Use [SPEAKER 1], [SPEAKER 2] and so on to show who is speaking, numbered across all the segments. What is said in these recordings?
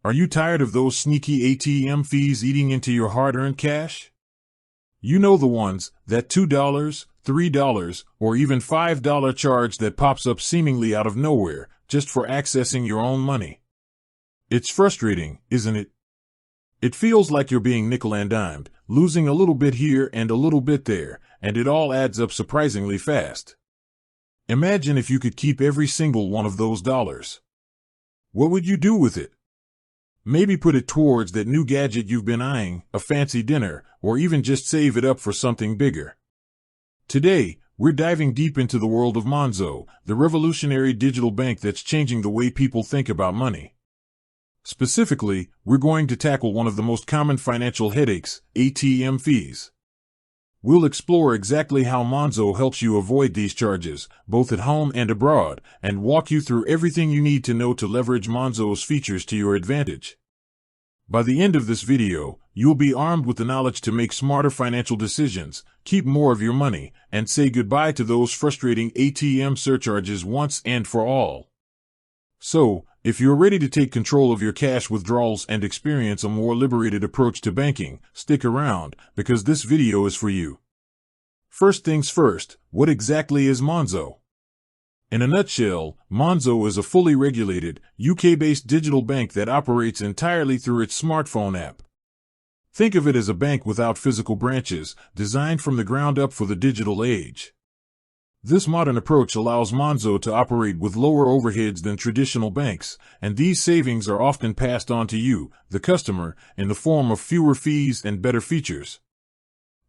[SPEAKER 1] Are you tired of those sneaky ATM fees eating into your hard-earned cash? You know the ones, that $2, $3, or even $5 charge that pops up seemingly out of nowhere, just for accessing your own money. It's frustrating, isn't it? It feels like you're being nickel and dimed, losing a little bit here and a little bit there, and it all adds up surprisingly fast. Imagine if you could keep every single one of those dollars. What would you do with it? Maybe put it towards that new gadget you've been eyeing, a fancy dinner, or even just save it up for something bigger. Today, we're diving deep into the world of Monzo, the revolutionary digital bank that's changing the way people think about money. Specifically, we're going to tackle one of the most common financial headaches, ATM fees. We'll explore exactly how Monzo helps you avoid these charges, both at home and abroad, and walk you through everything you need to know to leverage Monzo's features to your advantage. By the end of this video, you'll be armed with the knowledge to make smarter financial decisions, keep more of your money, and say goodbye to those frustrating ATM surcharges once and for all. So, if you're ready to take control of your cash withdrawals and experience a more liberated approach to banking, stick around, because this video is for you. First things first, what exactly is Monzo? In a nutshell, Monzo is a fully regulated, UK-based digital bank that operates entirely through its smartphone app. Think of it as a bank without physical branches, designed from the ground up for the digital age. This modern approach allows Monzo to operate with lower overheads than traditional banks, and these savings are often passed on to you, the customer, in the form of fewer fees and better features.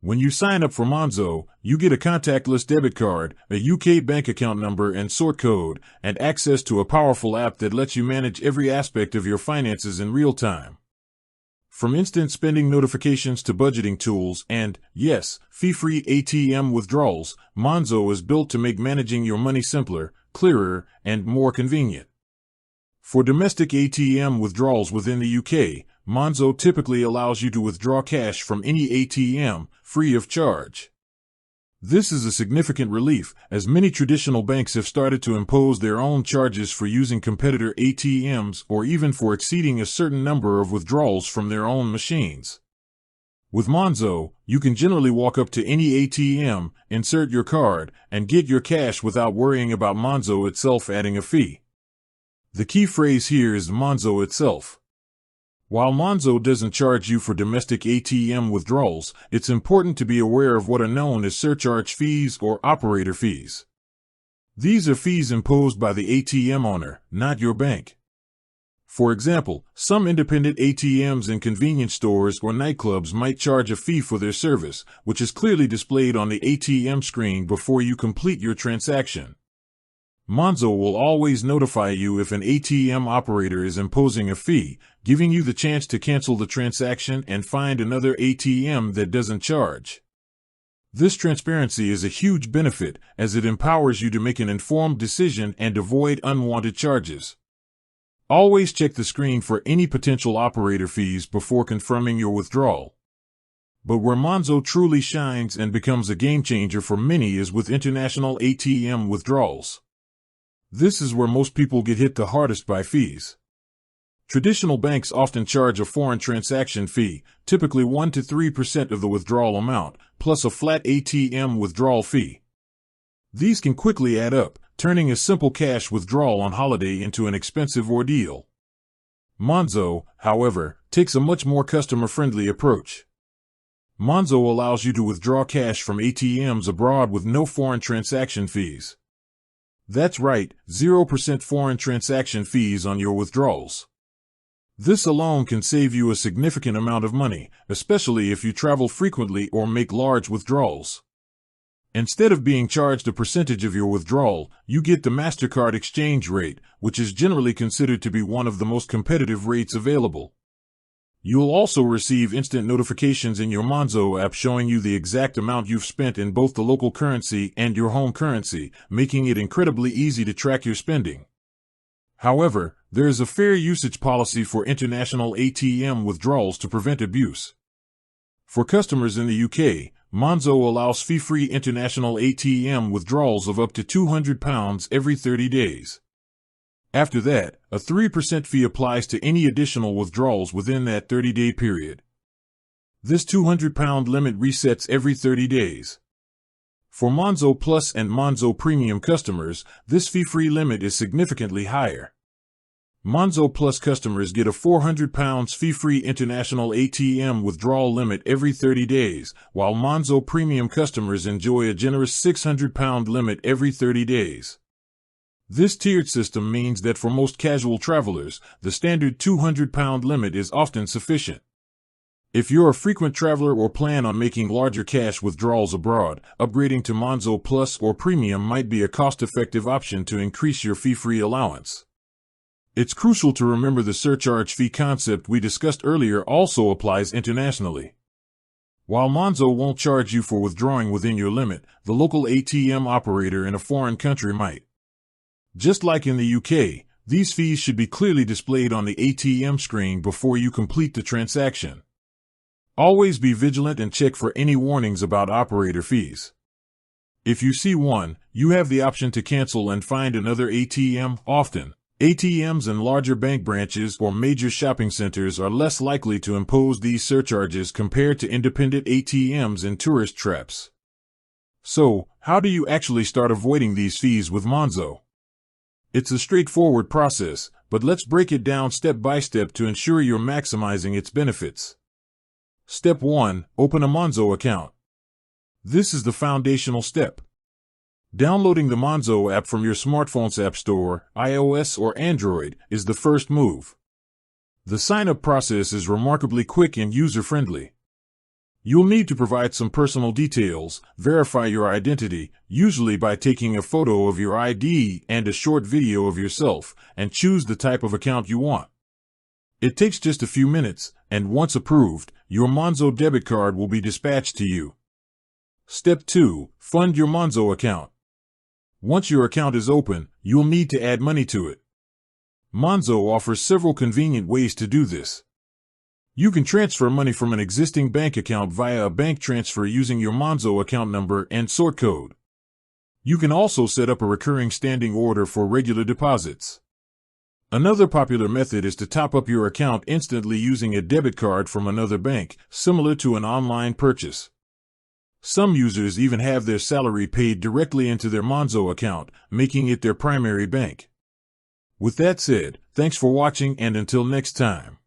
[SPEAKER 1] When you sign up for Monzo, you get a contactless debit card, a UK bank account number and sort code, and access to a powerful app that lets you manage every aspect of your finances in real time. From instant spending notifications to budgeting tools and, yes, fee-free ATM withdrawals, Monzo is built to make managing your money simpler, clearer, and more convenient. For domestic ATM withdrawals within the UK, Monzo typically allows you to withdraw cash from any ATM, free of charge. This is a significant relief, as many traditional banks have started to impose their own charges for using competitor ATMs or even for exceeding a certain number of withdrawals from their own machines. With Monzo, you can generally walk up to any ATM, insert your card, and get your cash without worrying about Monzo itself adding a fee. The key phrase here is Monzo itself. While Monzo doesn't charge you for domestic ATM withdrawals, it's important to be aware of what are known as surcharge fees or operator fees. These are fees imposed by the ATM owner, not your bank. For example, some independent ATMs in convenience stores or nightclubs might charge a fee for their service, which is clearly displayed on the ATM screen before you complete your transaction. Monzo will always notify you if an ATM operator is imposing a fee, giving you the chance to cancel the transaction and find another ATM that doesn't charge. This transparency is a huge benefit, as it empowers you to make an informed decision and avoid unwanted charges. Always check the screen for any potential operator fees before confirming your withdrawal. But where Monzo truly shines and becomes a game changer for many is with international ATM withdrawals. This is where most people get hit the hardest by fees. Traditional banks often charge a foreign transaction fee, typically 1 to 3% of the withdrawal amount, plus a flat ATM withdrawal fee. These can quickly add up, turning a simple cash withdrawal on holiday into an expensive ordeal. Monzo, however, takes a much more customer-friendly approach. Monzo allows you to withdraw cash from ATMs abroad with no foreign transaction fees. That's right, 0% foreign transaction fees on your withdrawals. This alone can save you a significant amount of money, especially if you travel frequently or make large withdrawals. Instead of being charged a percentage of your withdrawal, you get the MasterCard exchange rate, which is generally considered to be one of the most competitive rates available. You'll also receive instant notifications in your Monzo app showing you the exact amount you've spent in both the local currency and your home currency, making it incredibly easy to track your spending. However, there is a fair usage policy for international ATM withdrawals to prevent abuse. For customers in the UK, Monzo allows fee-free international ATM withdrawals of up to £200 every 30 days. After that, a 3% fee applies to any additional withdrawals within that 30-day period. This £200 limit resets every 30 days. For Monzo Plus and Monzo Premium customers, this fee-free limit is significantly higher. Monzo Plus customers get a £400 fee-free international ATM withdrawal limit every 30 days, while Monzo Premium customers enjoy a generous £600 limit every 30 days. This tiered system means that for most casual travelers, the standard £200 limit is often sufficient. If you're a frequent traveler or plan on making larger cash withdrawals abroad, upgrading to Monzo Plus or Premium might be a cost-effective option to increase your fee-free allowance. It's crucial to remember the surcharge fee concept we discussed earlier also applies internationally. While Monzo won't charge you for withdrawing within your limit, the local ATM operator in a foreign country might. Just like in the UK, these fees should be clearly displayed on the ATM screen before you complete the transaction. Always be vigilant and check for any warnings about operator fees. If you see one, you have the option to cancel and find another ATM. Often, ATMs in larger bank branches or major shopping centers are less likely to impose these surcharges compared to independent ATMs in tourist traps. So, how do you actually start avoiding these fees with Monzo? It's a straightforward process, but let's break it down step by step to ensure you're maximizing its benefits. Step 1. Open a Monzo account. This is the foundational step. Downloading the Monzo app from your smartphone's app store, iOS or Android, is the first move. The sign-up process is remarkably quick and user-friendly. You'll need to provide some personal details, verify your identity, usually by taking a photo of your ID and a short video of yourself, and choose the type of account you want. It takes just a few minutes, and once approved, your Monzo debit card will be dispatched to you. Step 2. Fund your Monzo account. Once your account is open, you'll need to add money to it. Monzo offers several convenient ways to do this. You can transfer money from an existing bank account via a bank transfer using your Monzo account number and sort code. You can also set up a recurring standing order for regular deposits. Another popular method is to top up your account instantly using a debit card from another bank, similar to an online purchase. Some users even have their salary paid directly into their Monzo account, making it their primary bank. With that said, thanks for watching and until next time.